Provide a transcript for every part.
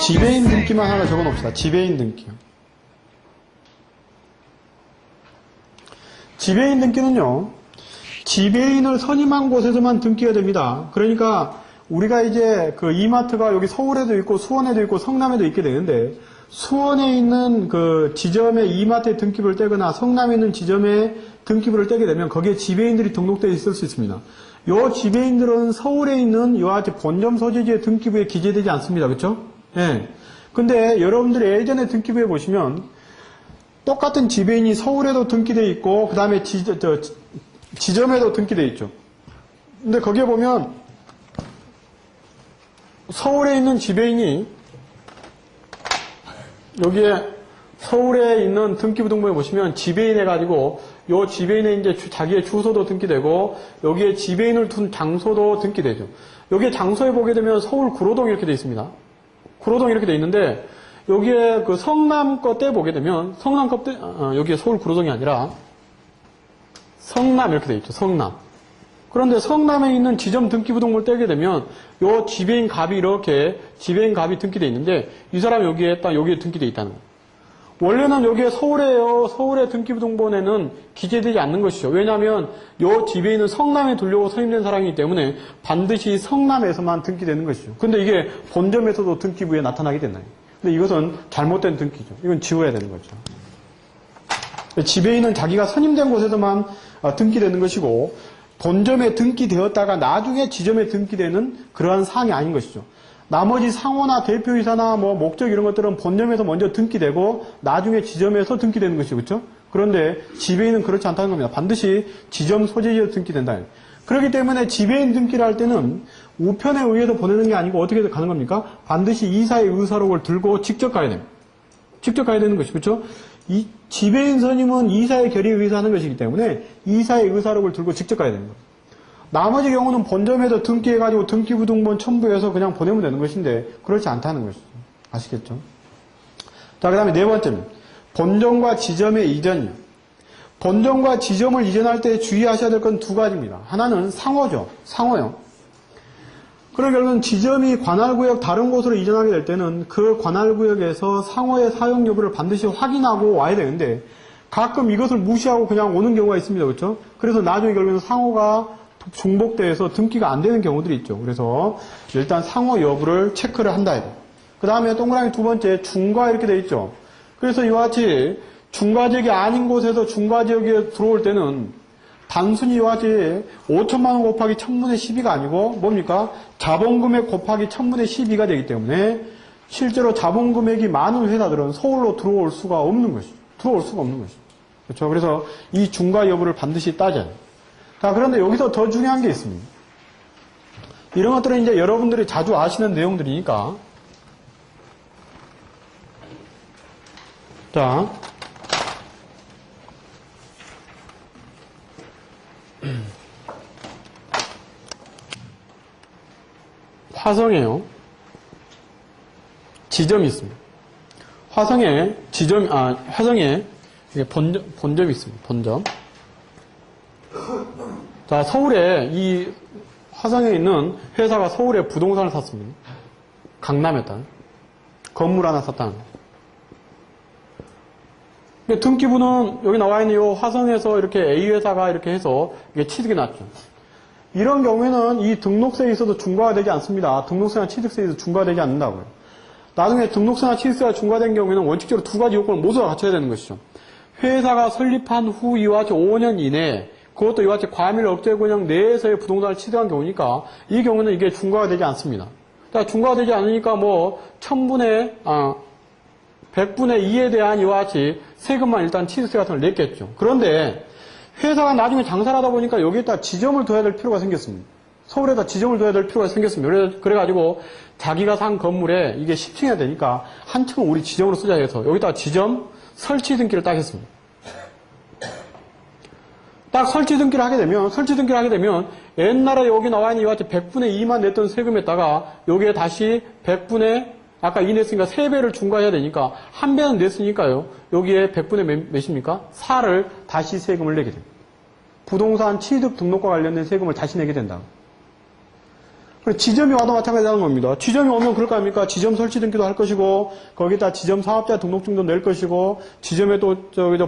지배인 등기만 하나 적어 놓읍시다. 지배인 등기요. 지배인 등기는요, 지배인을 선임한 곳에서만 등기가 됩니다. 그러니까 우리가 이제 그 이마트가 여기 서울에도 있고 수원에도 있고 성남에도 있게 되는데, 수원에 있는 그 지점에 이마트에 등기부를 떼거나 성남에 있는 지점에 등기부를 떼게 되면 거기에 지배인들이 등록되어 있을 수 있습니다. 요 지배인들은 서울에 있는 이와 같이 본점 소재지의 등기부에 기재되지 않습니다. 그렇죠? 예. 근데 여러분들이 예전에 등기부에 보시면 똑같은 지배인이 서울에도 등기되어 있고 그 다음에 지점에도 등기되어 있죠. 근데 거기에 보면 서울에 있는 지배인이 여기에 서울에 있는 등기부 등본에 보시면 지배인 해가지고 요 지배인에 이제 자기의 주소도 등기되고 여기에 지배인을 둔 장소도 등기되죠. 여기에 장소에 보게 되면 서울 구로동 이렇게 되어 있습니다. 구로동 이렇게 되어 있는데 여기에 그 성남 거 때 보게 되면 성남 거 때 여기에 서울 구로동이 아니라 성남 이렇게 되어 있죠. 성남. 그런데 성남에 있는 지점 등기부 등본을 떼게 되면 요 지배인 갑이 이렇게 지배인 갑이 등기되어 있는데 이 사람이 여기에 등기되어 있다는 거예요. 원래는 여기에 서울에요. 서울의 등기부 등본에는 기재되지 않는 것이죠. 왜냐하면 요 지배인은 성남에 두려고 선임된 사람이기 때문에 반드시 성남에서만 등기되는 것이죠. 근데 이게 본점에서도 등기부에 나타나게 된다. 근데 이것은 잘못된 등기죠. 이건 지워야 되는 거죠. 지배인은 자기가 선임된 곳에서만 등기되는 것이고 본점에 등기되었다가 나중에 지점에 등기되는 그러한 사항이 아닌 것이죠. 나머지 상호나 대표이사나 뭐 목적 이런 것들은 본점에서 먼저 등기되고 나중에 지점에서 등기되는 것이죠. 그렇죠? 그런데 지배인은 그렇지 않다는 겁니다. 반드시 지점 소재지에 등기된다. 그렇기 때문에 지배인 등기를 할 때는 우편에 의해서 보내는 게 아니고 어떻게 가는 겁니까? 반드시 이사의 의사록을 들고 직접 가야 됩니다. 직접 가야 되는 것이죠. 그렇죠? 이 지배인 선임은 이사의 결의에 의해서 하는 것이기 때문에 이사의 의사록을 들고 직접 가야 되는 거예요. 나머지 경우는 본점에서 등기해가지고 등기부 등본 첨부해서 그냥 보내면 되는 것인데 그렇지 않다는 것이죠. 아시겠죠? 자, 그 다음에 네 번째는 본점과 지점의 이전이요. 본점과 지점을 이전할 때 주의하셔야 될 건 두 가지입니다. 하나는 상호죠. 상호요. 그런 결국은 지점이 관할구역 다른 곳으로 이전하게 될 때는 그 관할구역에서 상호의 사용 여부를 반드시 확인하고 와야 되는데 가끔 이것을 무시하고 그냥 오는 경우가 있습니다. 그렇죠? 그래서 나중에 결국은 상호가 중복돼서 등기가 안 되는 경우들이 있죠. 그래서 일단 상호 여부를 체크를 한다. 그 다음에 동그라미 두 번째 중과 이렇게 돼 있죠. 그래서 이와 같이 중과지역이 아닌 곳에서 중과지역에 들어올 때는 단순히 이와 같이 5천만 원 곱하기 1000분의 12가 아니고 뭡니까? 자본금액 곱하기 1000분의 12가 되기 때문에 실제로 자본금액이 많은 회사들은 서울로 들어올 수가 없는 것이죠. 들어올 수가 없는 것이죠. 그렇죠? 그래서 이 중과 여부를 반드시 따져야 돼요. 자, 그런데 여기서 더 중요한 게 있습니다. 이런 것들은 이제 여러분들이 자주 아시는 내용들이니까. 자. 화성에요. 지점이 있습니다. 화성에 본점이 있습니다. 본점. 자, 서울에 이 화성에 있는 회사가 서울에 부동산을 샀습니다. 강남에다 건물 하나 샀다는 거예요. 등기부는 여기 나와 있는 이 화성에서 이렇게 A 회사가 이렇게 해서 이게 취득이 났죠. 이런 경우에는 이 등록세에 있어도 중과가 되지 않습니다. 등록세나 취득세에 있어도 중과가 되지 않는다고요. 나중에 등록세나 취득세가 중과된 경우에는 원칙적으로 두 가지 요건을 모두 다 갖춰야 되는 것이죠. 회사가 설립한 후 이와 같이 5년 이내에 그것도 이와 같이 과밀 억제권역 내에서의 부동산을 취득한 경우니까 이 경우는 이게 중과가 되지 않습니다. 자, 중과가 되지 않으니까 뭐 100분의 2에 대한 이와 같이 세금만 일단 취득세 같은 걸 냈겠죠. 그런데 회사가 나중에 장사를 하다 보니까 여기에다 지점을 둬야 될 필요가 생겼습니다. 서울에다 지점을 둬야 될 필요가 생겼습니다. 그래가지고 자기가 산 건물에 이게 10층이나 되니까 한 층은 우리 지점으로 쓰자 해서 여기다 지점 설치 등기를 딱 했습니다. 딱 설치 등기를 하게 되면 옛날에 여기 나와 있는 이와 같이 100분의 2만 냈던 세금에다가 여기에 다시 100분의 아까 2 냈으니까 3배를 중과해야 되니까 한 배는 냈으니까요. 여기에 100분의 몇입니까? 4를 다시 세금을 내게 됩니다. 부동산 취득 등록과 관련된 세금을 다시 내게 된다. 지점이 와도 마찬가지라는 겁니다. 지점이 오면 그럴 거 아닙니까? 지점 설치 등기도 할 것이고, 거기다 지점 사업자 등록증도 낼 것이고, 지점에 또,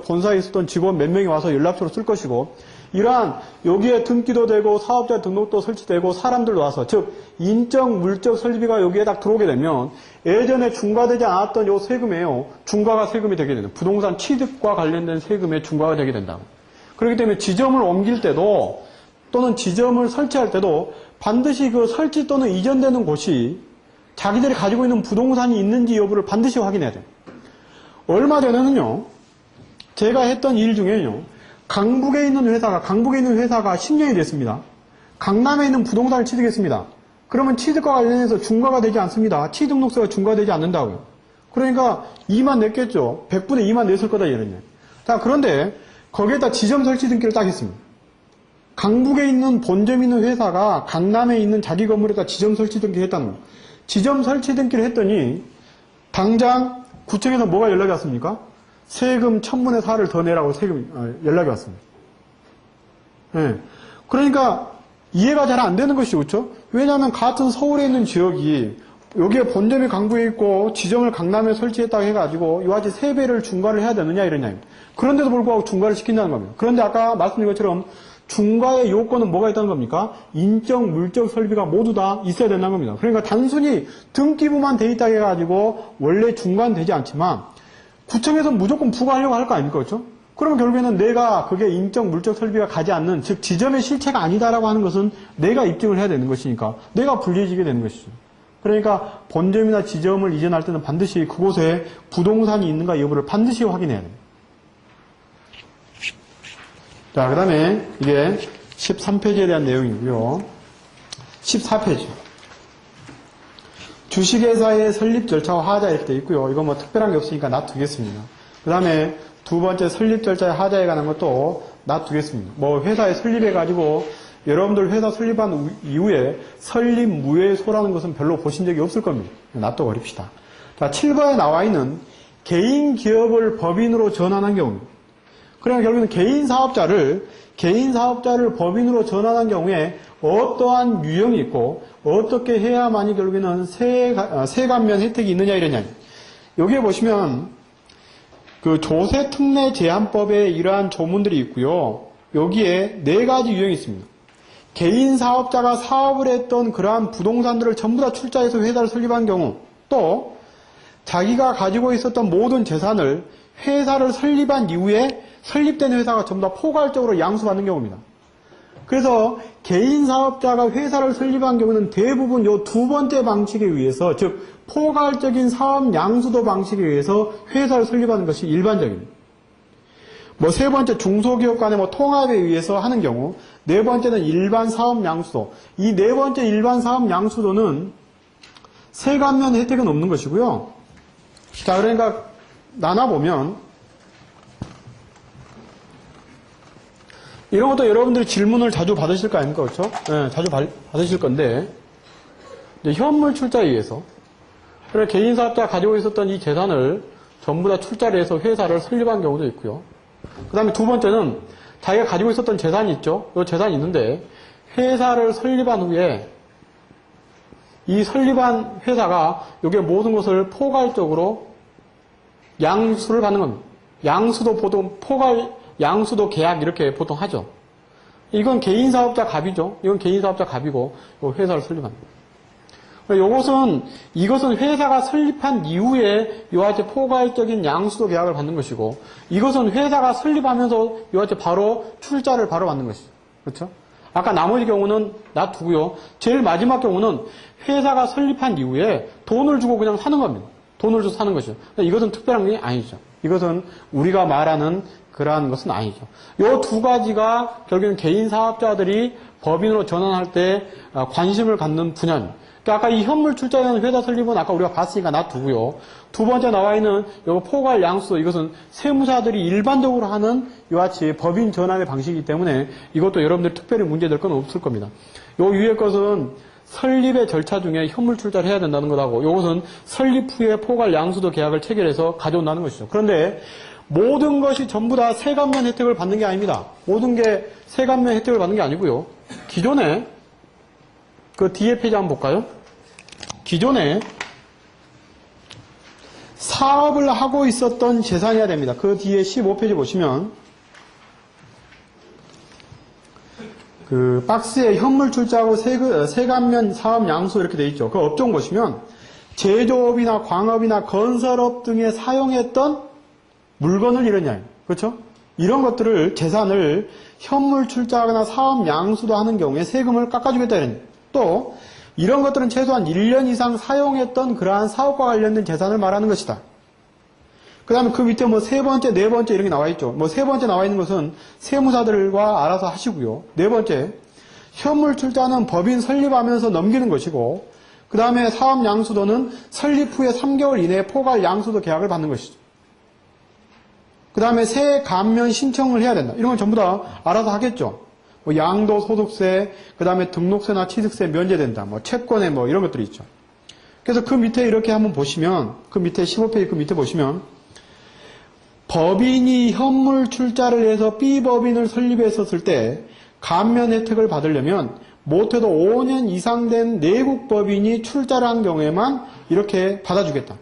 본사에 있었던 직원 몇 명이 와서 연락처로 쓸 것이고, 이러한, 여기에 등기도 되고, 사업자 등록도 설치되고, 사람들도 와서, 즉, 인적, 물적 설비가 여기에 딱 들어오게 되면, 예전에 중과되지 않았던 요 세금에요, 중과가 세금이 되게 되는, 부동산 취득과 관련된 세금에 중과가 되게 된다. 그렇기 때문에 지점을 옮길 때도, 또는 지점을 설치할 때도, 반드시 그 설치 또는 이전되는 곳이 자기들이 가지고 있는 부동산이 있는지 여부를 반드시 확인해야 돼요. 얼마 전에는요, 제가 했던 일 중에요, 강북에 있는 회사가 10년이 됐습니다. 강남에 있는 부동산을 취득했습니다. 그러면 취득과 관련해서 중과가 되지 않습니다. 취득록세가 중과되지 않는다고요. 그러니까 2만 냈겠죠. 100분의 2만 냈을 거다, 이러냐. 자, 그런데 거기에다 지점 설치 등기를 딱 했습니다. 강북에 있는 본점 있는 회사가 강남에 있는 자기 건물에다 지점 설치 등기를 했다는 거예요. 지점 설치 등기를 했더니 당장 구청에서 뭐가 연락이 왔습니까? 세금 1000분의 4를 더 내라고 연락이 왔습니다. 네. 그러니까 이해가 잘 안 되는 것이죠. 그렇죠? 왜냐하면 같은 서울에 있는 지역이 여기에 본점이 강북에 있고 지점을 강남에 설치했다고 해가지고 이와 같이 3배를 중과를 해야 되느냐 이러냐. 그런데도 불구하고 중과를 시킨다는 겁니다. 그런데 아까 말씀드린 것처럼 중과의 요건은 뭐가 있다는 겁니까? 인적, 물적 설비가 모두 다 있어야 된다는 겁니다. 그러니까 단순히 등기부만 돼 있다 해가지고 원래 중과는 되지 않지만 구청에서 무조건 부과하려고 할 거 아닙니까? 그렇죠? 그러면 결국에는 내가 그게 인적, 물적 설비가 가지 않는, 즉 지점의 실체가 아니다라고 하는 것은 내가 입증을 해야 되는 것이니까 내가 불리해지게 되는 것이죠. 그러니까 본점이나 지점을 이전할 때는 반드시 그곳에 부동산이 있는가 여부를 반드시 확인해야 됩니다. 자, 그 다음에 이게 13페이지에 대한 내용이고요. 14페이지. 주식회사의 설립 절차와 하자 이렇게 되어 있고요. 이거 뭐 특별한 게 없으니까 놔두겠습니다. 그 다음에 두 번째 설립 절차의 하자에 관한 것도 놔두겠습니다. 뭐 회사에 설립해가지고 여러분들 회사 설립한 이후에 설립 무효소라는 것은 별로 보신 적이 없을 겁니다. 놔둬버립시다. 자, 7번에 나와 있는 개인 기업을 법인으로 전환한 경우입니다. 그러면 결국은 개인 사업자를 법인으로 전환한 경우에 어떠한 유형이 있고 어떻게 해야만이 결국에는 세감면 혜택이 있느냐 이러냐. 여기에 보시면 그 조세특례제한법에 이러한 조문들이 있고요. 여기에 4가지 유형이 있습니다. 개인 사업자가 사업을 했던 그러한 부동산들을 전부 다 출자해서 회사를 설립한 경우, 또 자기가 가지고 있었던 모든 재산을 회사를 설립한 이후에 설립된 회사가 전부 다 포괄적으로 양수받는 경우입니다. 그래서 개인 사업자가 회사를 설립한 경우는 대부분 이 두 번째 방식에 의해서, 즉 포괄적인 사업 양수도 방식에 의해서 회사를 설립하는 것이 일반적입니다. 뭐 세 번째 중소기업 간의 뭐 통합에 의해서 하는 경우, 네 번째는 일반 사업 양수도. 이 네 번째 일반 사업 양수도는 세감면 혜택은 없는 것이고요. 자, 그러니까 나눠보면 이런 것도 여러분들이 질문을 자주 받으실 거 아닙니까? 그렇죠? 네, 자주 받으실 건데, 이제 현물 출자에 의해서, 그래 개인 사업자가 가지고 있었던 이 재산을 전부 다 출자를 해서 회사를 설립한 경우도 있고요. 그 다음에 두 번째는 자기가 가지고 있었던 재산이 있죠? 이 재산이 있는데, 회사를 설립한 후에 이 설립한 회사가 여기에 모든 것을 포괄적으로 양수를 받는 겁니다. 양수도 보통 양수도 계약 이렇게 보통 하죠. 이건 개인사업자 갑이죠. 이건 개인사업자 갑이고 회사를 설립합니다. 이것은 회사가 설립한 이후에 이와 같이 포괄적인 양수도 계약을 받는 것이고, 이것은 회사가 설립하면서 이와 같이 바로 출자를 바로 받는 것이죠. 그렇죠? 아까 나머지 경우는 놔두고요. 제일 마지막 경우는 회사가 설립한 이후에 돈을 주고 그냥 사는 겁니다. 돈을 줘서 사는 것이죠. 이것은 특별한 게 아니죠. 이것은 우리가 말하는 그러한 것은 아니죠. 이 두 가지가 결국은 개인 사업자들이 법인으로 전환할 때 관심을 갖는 분야입니다. 그러니까 아까 이 현물 출자형 회사 설립은 아까 우리가 봤으니까 놔두고요. 두 번째 나와 있는 이 포괄 양수, 이것은 세무사들이 일반적으로 하는 이와 같이 법인 전환의 방식이기 때문에 이것도 여러분들이 특별히 문제될 건 없을 겁니다. 이 위의 것은 설립의 절차 중에 현물 출자를 해야 된다는 것하고, 이것은 설립 후에 포괄 양수도 계약을 체결해서 가져온다는 것이죠. 그런데 모든 것이 전부 다 세감면 혜택을 받는 게 아닙니다. 모든 게 세감면 혜택을 받는 게 아니고요. 기존에 그 뒤에 페이지 한번 볼까요? 기존에 사업을 하고 있었던 재산이어야 됩니다. 그 뒤에 15페이지 보시면 그 박스에 현물 출자하고 세간면 사업 양수 이렇게 돼 있죠. 그 업종 보시면 제조업이나 광업이나 건설업 등에 사용했던 물건을 이르냐. 그렇죠? 이런 것들을 재산을 현물 출자하거나 사업 양수도 하는 경우에 세금을 깎아주겠다 이런. 또 이런 것들은 최소한 1년 이상 사용했던 그러한 사업과 관련된 재산을 말하는 것이다. 그 다음에 그 밑에 뭐 세 번째, 네 번째 이런 게 나와 있죠. 뭐 세 번째 나와 있는 것은 세무사들과 알아서 하시고요. 네 번째, 현물 출자는 법인 설립하면서 넘기는 것이고, 그 다음에 사업 양수도는 설립 후에 3개월 이내에 포괄 양수도 계약을 받는 것이죠. 그 다음에 세 감면 신청을 해야 된다. 이런 건 전부 다 알아서 하겠죠. 뭐 양도 소득세, 그 다음에 등록세나 취득세 면제된다. 뭐 채권에 뭐 이런 것들이 있죠. 그래서 그 밑에 이렇게 한번 보시면, 그 밑에 15페이지 그 밑에 보시면, 법인이 현물 출자를 해서 B법인을 설립했었을 때 감면 혜택을 받으려면 못해도 5년 이상 된 내국 법인이 출자를 한 경우에만 이렇게 받아주겠다.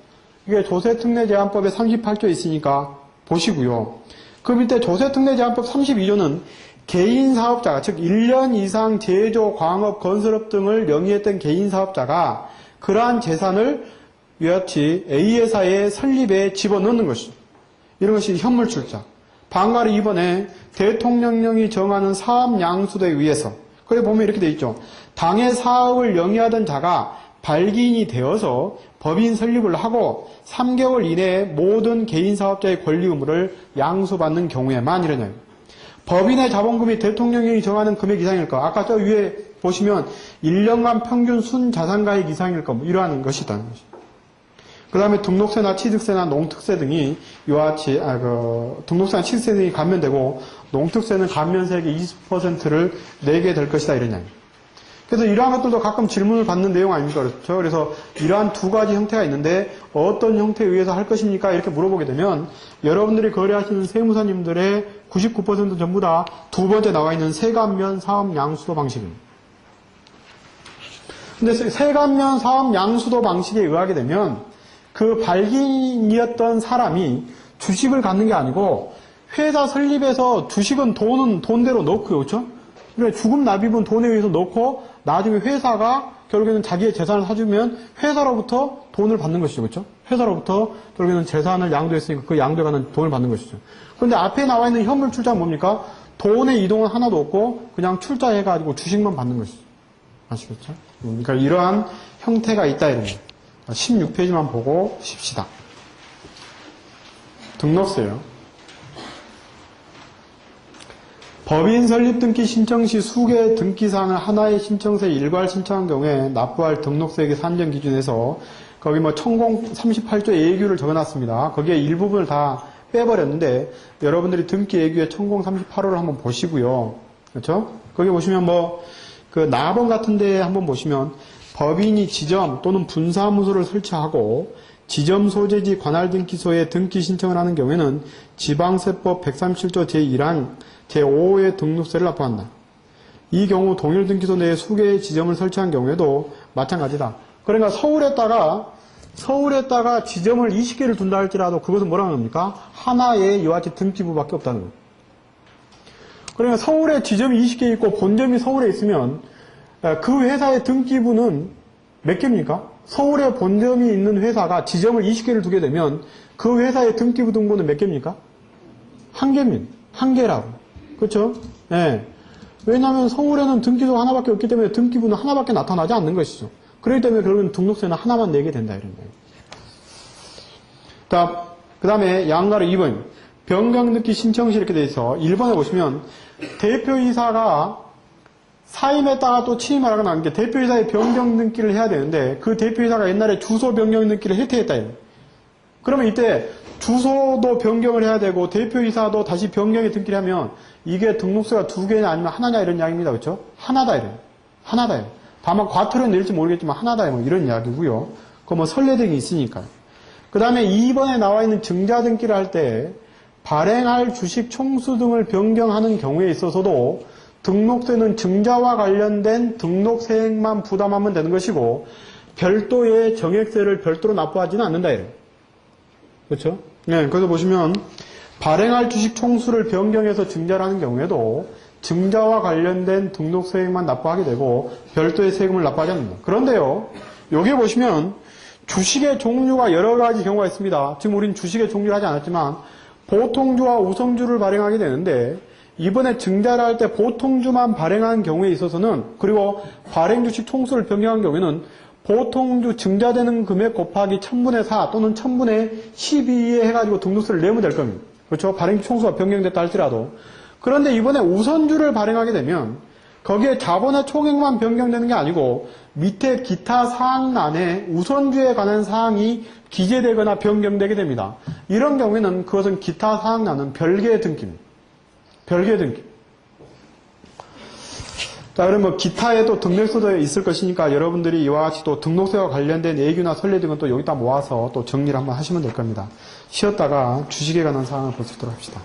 이게 조세특례제한법에 38조 있으니까 보시고요. 그 밑에 조세특례제한법 32조는 개인사업자가, 즉 1년 이상 제조, 광업, 건설업 등을 영위했던 개인사업자가 그러한 재산을 이와 같이 A회사의 설립에 집어넣는 것이죠. 이런 것이 현물 출자. 방가를 이번에 대통령령이 정하는 사업 양수도에 의해서, 그래 보면 이렇게 돼 있죠. 당의 사업을 영위하던 자가 발기인이 되어서 법인 설립을 하고 3개월 이내에 모든 개인 사업자의 권리 의무를 양수받는 경우에만 이러냐. 법인의 자본금이 대통령령이 정하는 금액 이상일까? 아까 저 위에 보시면 1년간 평균 순자산가액 이상일까? 뭐 이러한 것이다. 그 다음에 등록세나 취득세나 농특세 등이 이와 같이, 등록세나 취득세 등이 감면되고, 농특세는 감면세액의 20%를 내게 될 것이다, 이러냐. 그래서 이러한 것들도 가끔 질문을 받는 내용 아닙니까? 그렇죠? 그래서 이러한 두 가지 형태가 있는데, 어떤 형태에 의해서 할 것입니까? 이렇게 물어보게 되면, 여러분들이 거래하시는 세무사님들의 99% 전부 다 두 번째 나와 있는 세감면 사업 양수도 방식입니다. 근데 세감면 사업 양수도 방식에 의하게 되면, 그 발기인이었던 사람이 주식을 갖는 게 아니고 회사 설립해서 주식은 돈은 돈대로 넣고요. 그렇죠? 그러니까 주금 납입은 돈에 의해서 넣고 나중에 회사가 결국에는 자기의 재산을 사주면 회사로부터 돈을 받는 것이죠. 그렇죠? 회사로부터 결국에는 재산을 양도했으니까 그 양도에 관한 돈을 받는 것이죠. 그런데 앞에 나와 있는 현물 출자는 뭡니까? 돈의 이동은 하나도 없고 그냥 출자해가지고 주식만 받는 것이죠. 아시겠죠? 그러니까 이러한 형태가 있다 이런 거예요. 16페이지만 보고 쉽시다. 등록세요. 법인 설립 등기 신청 시 수개의 등기사항을 하나의 신청서에 일괄 신청한 경우에 납부할 등록세액의 산정 기준에서 거기 뭐 천공 38조 예규를 적어놨습니다. 거기에 일부분을 다 빼버렸는데 여러분들이 등기 예규의 천공 38호를 한번 보시고요. 그렇죠? 거기 보시면 뭐 그 나번 같은 데 한번 보시면 법인이 지점 또는 분사무소를 설치하고 지점 소재지 관할 등기소에 등기 신청을 하는 경우에는 지방세법 137조 제1항 제5호의 등록세를 납부한다. 이 경우 동일 등기소 내에 수개의 지점을 설치한 경우에도 마찬가지다. 그러니까 서울에다가 지점을 20개를 둔다 할지라도 그것은 뭐라는 겁니까? 하나의 이와 같이 등기부밖에 없다는 거예요. 그러니까 서울에 지점이 20개 있고 본점이 서울에 있으면 그 회사의 등기부는 몇 개입니까? 서울에 본점이 있는 회사가 지점을 20개를 두게 되면 그 회사의 등기부 등본은 몇 개입니까? 한 개입니다. 한 개라고. 그렇죠? 네. 왜냐하면 서울에는 등기소가 하나밖에 없기 때문에 등기부는 하나밖에 나타나지 않는 것이죠. 그렇기 때문에 결국은 등록세는 하나만 내게 된다 이런 거예요. 그 다음에 양가로 2번 변경등기 신청시 이렇게 돼 있어 1번에 보시면 대표이사가 사임했다가 또 취임을 하거나 하는 게 대표이사의 변경등기를 해야 되는데 그 대표이사가 옛날에 주소 변경등기를 혜택했다 이래요. 그러면 이때 주소도 변경을 해야 되고 대표이사도 다시 변경에 등기를 하면 이게 등록세가 두 개냐 아니면 하나냐 이런 이야기입니다. 그렇죠? 하나다 이래요. 하나다요. 다만 과태료는 낼지 모르겠지만 하나다 뭐 이런 이야기고요. 그 뭐 선례 등이 있으니까요. 그 다음에 2번에 나와 있는 증자등기를 할 때 발행할 주식 총수 등을 변경하는 경우에 있어서도 등록세는 증자와 관련된 등록세액만 부담하면 되는 것이고 별도의 정액세를 별도로 납부하지는 않는다 이래요. 그렇죠? 네, 그래서 보시면 발행할 주식 총수를 변경해서 증자를 하는 경우에도 증자와 관련된 등록세액만 납부하게 되고 별도의 세금을 납부하지 않는다. 그런데요, 여기 보시면 주식의 종류가 여러 가지 경우가 있습니다. 지금 우린 주식의 종류를 하지 않았지만 보통주와 우선주를 발행하게 되는데 이번에 증자를 할 때 보통주만 발행한 경우에 있어서는 그리고 발행 주식 총수를 변경한 경우에는 보통주 증자되는 금액 곱하기 1000분의 4 또는 1000분의 12에 해가지고 등록세를 내면 될 겁니다. 그렇죠? 발행 주식 총수가 변경됐다 할지라도. 그런데 이번에 우선주를 발행하게 되면 거기에 자본의 총액만 변경되는 게 아니고 밑에 기타 사항란에 우선주에 관한 사항이 기재되거나 변경되게 됩니다. 이런 경우에는 그것은 기타 사항란은 별개의 등기입니다. 별개의 등기. 자, 그럼 뭐 기타에도 등록세도 있을 것이니까 여러분들이 이와 같이 또 등록세와 관련된 예규나 선례 등은 또 여기다 모아서 또 정리를 한번 하시면 될 겁니다. 쉬었다가 주식에 관한 사항을 볼 수 있도록 합시다.